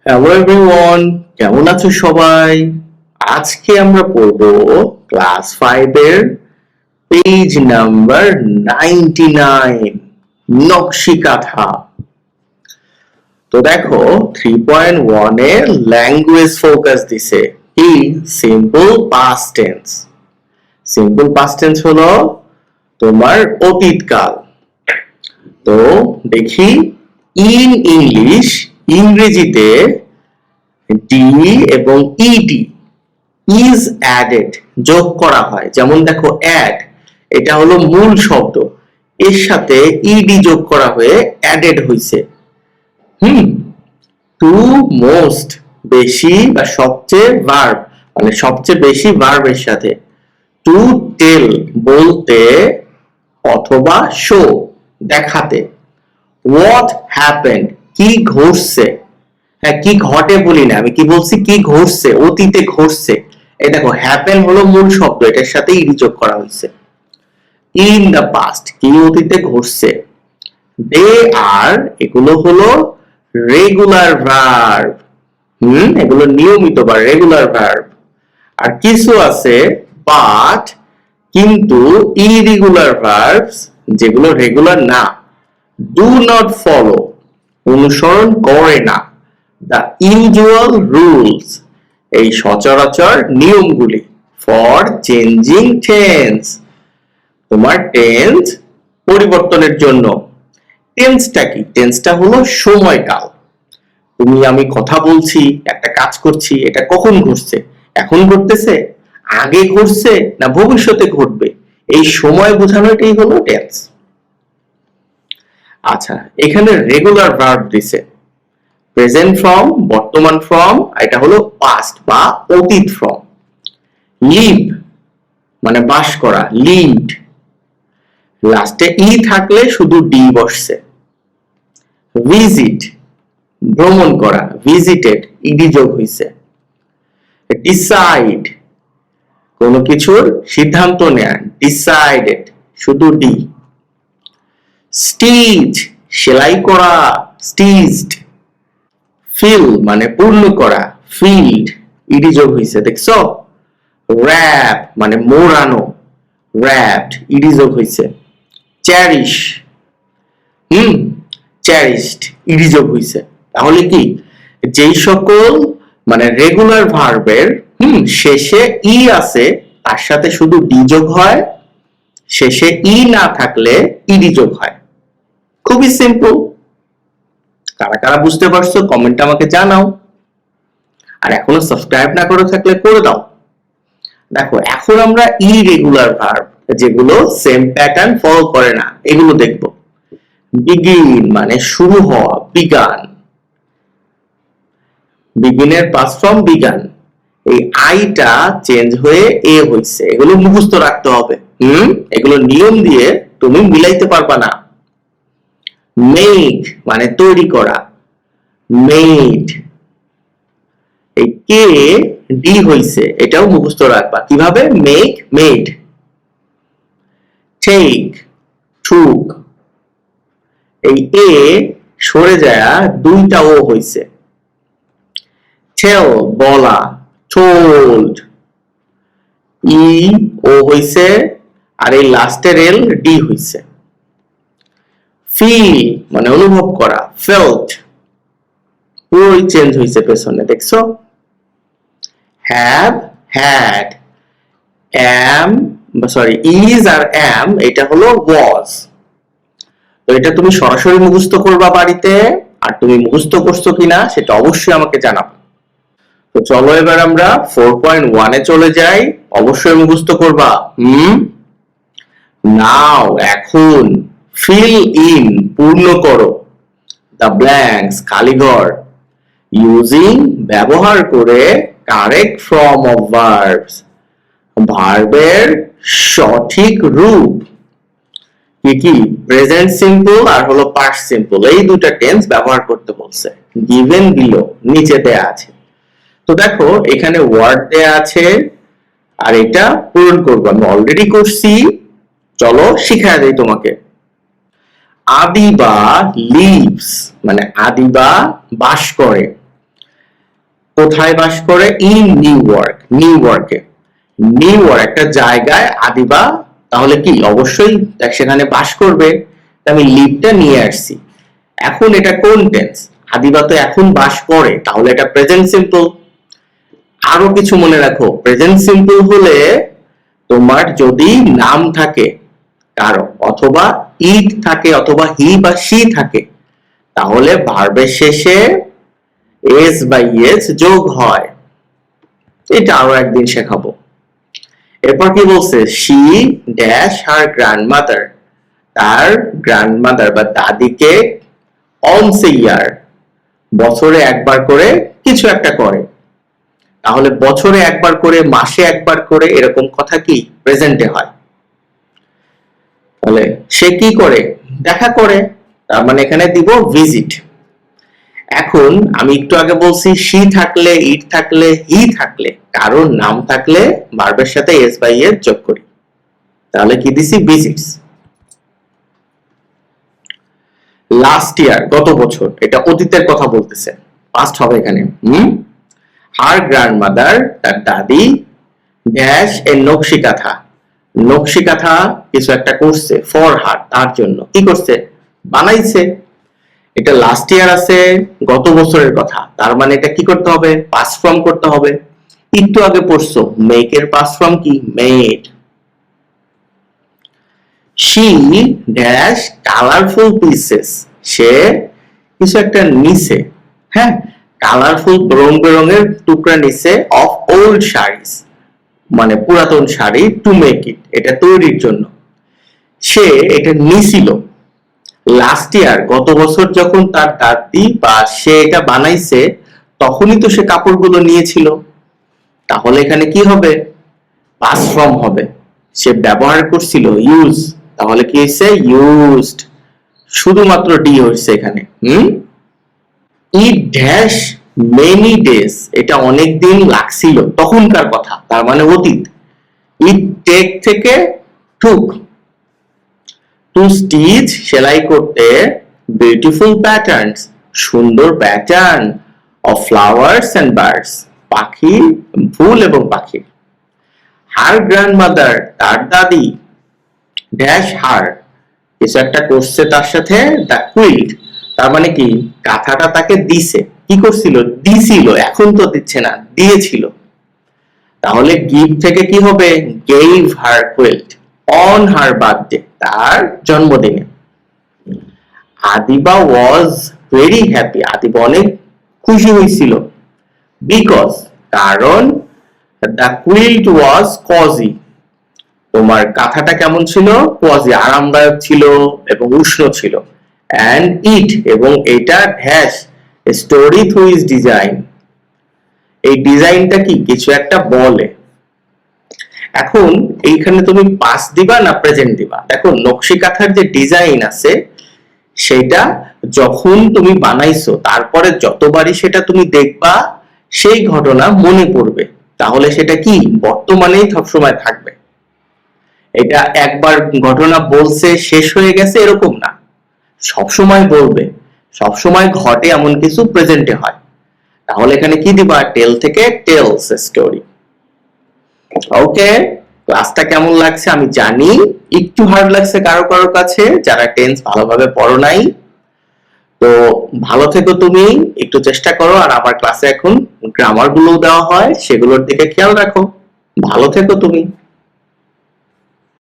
Hello everyone, কেমন আছো সবাই? আজকে আমরা পড়ব ক্লাস 5 এর পেজ নাম্বার 99 নকশি কাঁথা। তো দেখো 3.1 এ ল্যাঙ্গুয়েজ ফোকাস দিছে কি simple past tense. Simple past tense হলো তোমার অতীতকাল। তো দেখি ইন ইংলিশ, ইংরেজিতে ডি এবং ইডি ইজ অ্যাডেড যোগ করা হয়। যেমন দেখো অ্যাড, এটা হলো মূল শব্দ, এর সাথে ইডি যোগ করা হয়ে অ্যাডেড হইছে। টু মোস্ট বেশি বা সবচেয়ে ভার্ব, মানে সবচেয়ে বেশি ভার্বের সাথে। টু টেল বলতে অথবা শো দেখাতে। হোয়াট হ্যাপেন্ড কি ঘটছে, হ্যাঁ কি ঘটে বলি না, আমি কি বলছি কি ঘটছে, অতীতে ঘটছে। এই দেখো হ্যাপেন হলো মূল শব্দ, এটার সাথে ইডি যোগ করা হয়েছে। ইন দ্য পাস্ট কি অতীতে ঘটছে। দে আর এগুলো হলো রেগুলার ভার্ব, এগুলো নিয়মিত বা রেগুলার ভার্ব। আর কিছু আছে বাট, কিন্তু ইরেগুলার ভার্বস যেগুলো রেগুলার না। ডু নট ফলো অনুসরণ করে না। দ্য ইউজুয়াল রুলস এই সচরাচর নিয়মগুলি। ফর চেঞ্জিং টেন্স তোমার টেন্স পরিবর্তনের জন্য। টেন্সটা কি? টেন্সটা হলো সময়কাল। তুমি আমি কথা বলছি, একটা কাজ করছি, এটা কখন ঘটছে? এখন ঘটতেছে, আগে ঘটছে, না ভবিষ্যতে ঘটবে? এই সময় বোঝানোটাই হলো টেন্স। আচ্ছা, এখানে রেগুলার ভার্ব দিছে প্রেজেন্ট ফর্ম, বর্তমান ফর্ম, এটা হলো পাস্ট বা অতীত ফর্ম। লিভ মানে বাস করা, লিভড, লাস্টে ই থাকলে শুধু ডি বসছে। ভিজিট ভ্রমণ করা, ভিজিটেড ইডি যোগ হইছে। ডিসাইড কোনো কিছুর সিদ্ধান্ত নেয়া, ডিসাইডেড শুধু ডি। স্টিচ সেলাই করা, স্টিচড। ফিল মানে পূর্ণ করা, ফিল্ড ইডি যোগ হইছে, দেখছো? র‍্যাপ মানে মোড়ানো, র‍্যাপড ইডি যোগ হইছে। চ্যারিশ চ্যারিশড ইডি যোগ হইছে। তাহলে কি যেই সকল মানে রেগুলার ভার্বের শেষে ই আছে তার সাথে শুধু ডি যোগ হয়, শেষে ই না থাকলে ইডি যোগ হয়। খুবই সিম্পল। কারা কারা বুঝতে পারছো কমেন্টে আমাকে জানাও। আর এখনো সাবস্ক্রাইব না করে থাকলে করে দাও। দেখো এখন আমরা ইরেগুলার ভার্ব যেগুলো সেম প্যাটার্ন ফলো করে না এগুলো দেখব। বিগিন মানে শুরু হওয়া, বিগান। বিগিনের পাস্ট ফর্ম বিগান। এই আইটা চেঞ্জ হয়ে এ হইছে, এগুলো মুখস্থ রাখতে হবে। এগুলো নিয়ম দিয়ে তুমি মিলাইতে পারবা না। মেক মানে তৈরি করা, মেড। এই কে ডি হইছে, এটাও মুখস্থ রাখবা কিভাবে, মেক মেড। টেক টুক। এই এ সরে যায় দুইটা ও হইছে। টেল বলা, টোল্ড। ই ও হইছে আর এই লাস্টের এল ডি হইছে। ফিল মানে অনুভব করা, ফেল্ট। পুরোই চেঞ্জ হইছে পেছনে, দেখছো? Have had. am sorry is আর am এটা হলো was। তো এটা তুমি সরাসরি মুখস্থ করবা বাড়িতে, আর তুমি মুখস্থ করছো কিনা সেটা অবশ্যই আমাকে জানাবে। তো চলো এবার আমরা 4.1 এ চলে যাই। অবশ্যই মুখস্থ করবা। নাও এখন। ফিল ইন পূর্ণ করো। The blanks খালিঘর। ইউজিং ব্যবহার করে কারেক্ট ফর্ম অফ ভার্বস ভার্বের সঠিক রূপ। কি কি? প্রেজেন্ট সিম্পল আর হলো পাস্ট সিম্পল, এই দুটো টেন্স ব্যবহার করতে বলছে। গিভেন বিলো নিচে দেয়া আছে। তো দেখো এখানে ওয়ার্ড দেয়া আছে আর এটা পূরণ করব, আমি অলরেডি করছি। চলো শিখায় দেই তোমাকে। আদিবা লিভস মানে আদিবা বাস করে। কোথায় বাস করে? ইন নিউ ইয়র্ক, নিউ ইয়র্কে। নিউ ইয়র্ক একটা জায়গায়, আদিবা তাহলে কি অবশ্যই সেখানে বাস করবে। আমি লিভটা নিয়ে আসছি। এখন এটা কোন টেন্স? আদিবা তো এখন বাস করে, তাহলে এটা প্রেজেন্ট সিম্পল। আরো কিছু মনে রাখো, প্রেজেন্ট সিম্পল হলে তোমার যদি নাম থাকে কারো, অথবা ইট থাকে, অথবা হি বা শি থাকে, তাহলে ভার্বের শেষে এস বা ইয়েস যোগ হয়। এটা আরো একদিন শেখাবো। এরপর কি বলছে? শি ড্যাশ হার গ্র্যান্ডমাদার, তার গ্র্যান্ডমাদার বা দাদিকে অনস এ ইয়ার, বছরে একবার করে কিছু একটা করে। তাহলে বছরে একবার করে, মাসে একবার করে, এরকম কথা কি প্রেজেন্টে হয়। তাহলে সে কি করে? দেখা করে, তার মানে এখানে দিব ভিজিট। এখন আমি একটু আগে বলছি শি থাকলে, ইট থাকলে, হি থাকলে, কারোর নাম থাকলে ভার্বের সাথে এস বাই এস যোগ করি। তাহলে কি দিছি? ভিজিটস। লাস্ট ইয়ার, গত বছর, এটা অতীতের কথা বলতেছে, পাস্ট হবে এখানে। হার গ্র্যান্ডমাদার, তার দাদি, ড্যাশ এর নকশি কাঁথা, নকশি কাঁথা কিছু একটা করছে, ফর হার, তার জন্য কি করছে? বানাইছে। এটা লাস্ট ইয়ার আছে, গত বছরের কথা, তার মানে এটা কি করতে হবে? পাস্ট ফর্ম করতে হবে। একটু আগে পড়ছো মেক এর পাস্ট ফর্ম কি? Made. She dash colourful pieces, সে কিছু একটা নিছে, হ্যাঁ, কালারফুল রং বেরঙের টুকরা নিছে, অফ ওল্ড শাড়িস, মানে পুরাতন শাড়ি, টু মেক ইট, এটা তৈরির জন্য। সে এটা নিছিল লাস্ট ইয়ার, গত বছর যখন তার দাদি বা সে এটা বানাইছে, তখনই তো সে কাপড়গুলো নিয়েছিল। তাহলে এখানে কি হবে? পাস্ট ফর্ম হবে। সে ব্যবহার করছিল, ইউজ, তাহলে কি হয়েছে? ইউজড। শুধুমাত্র ডি হয়েছে এখানে। ইট ড্যাশ মেনি ডেজ, এটা অনেক দিন লাগছিল, তখনকার কথা, তার মানে অতীত। ইট টেক থেকে টুক, টু স্টিচ, সেলাই করতে, বিউটিফুল প্যাটার্নস, সুন্দর pattern, of flowers and birds, পাখি, ফুল এবং পাখি। হার গ্র্যান্ডমাদার, তার দাদি, ড্যাশ হার, কিছু একটা করছে তার সাথে, দ্য কুইল্ট, তার মানে কি কাঁথাটা তাকে দিছে। কি করছিল? দিছিল, এখন তো দিচ্ছে না, দিয়েছিল। তাহলে গিভ থেকে কি হবে? Gave her quilt on her birthday, তার জন্মদিনে। Adiba was very happy, Adiba অনেক খুশি হয়েছিল, বিকজ, কারণ, দ্য কুইল্ট ওয়াজ কজি, তোমার কাঁথাটা কেমন ছিল? কজি, আরামদায়ক ছিল এবং উষ্ণ ছিল। অ্যান্ড ইট, এবং এটা dash story through is design, এই ডিজাইনটা কি কিছু একটা বলে। এখন এইখানে তুমি পাস্ট দিবা না প্রেজেন্ট দিবা? দেখো নকশি কাঁথার যে ডিজাইন আছে, সেটা যখন তুমি বানাইছো, তারপরে যতবারই সেটা তুমি দেখবা, সেই ঘটনা মনে পড়বে। তাহলে সেটা কি বর্তমানেই সবসময় থাকবে। এটা একবার ঘটনা বলছে শেষ হয়ে গেছে এরকম না, সবসময় বলবে, সবসময় ঘটে এমন কিছু প্রেজেন্টে হয়। তাহলে এখানে কি দিবা? টেল থেকে টেলস স্টোরি। ওকে, ক্লাসটা কেমন লাগছে আমি জানি, একটু হার্ড লাগছে কারো কারো কাছে, যারা টেন্স ভালোভাবে পড়ো নাই। তো ভালো থেকো তুমি, একটু চেষ্টা করো। আর আমার ক্লাসে এখন গ্রামার গুলোও দেওয়া হয়, সেগুলোর দিকে খেয়াল রাখো। ভালো থেকো তুমি।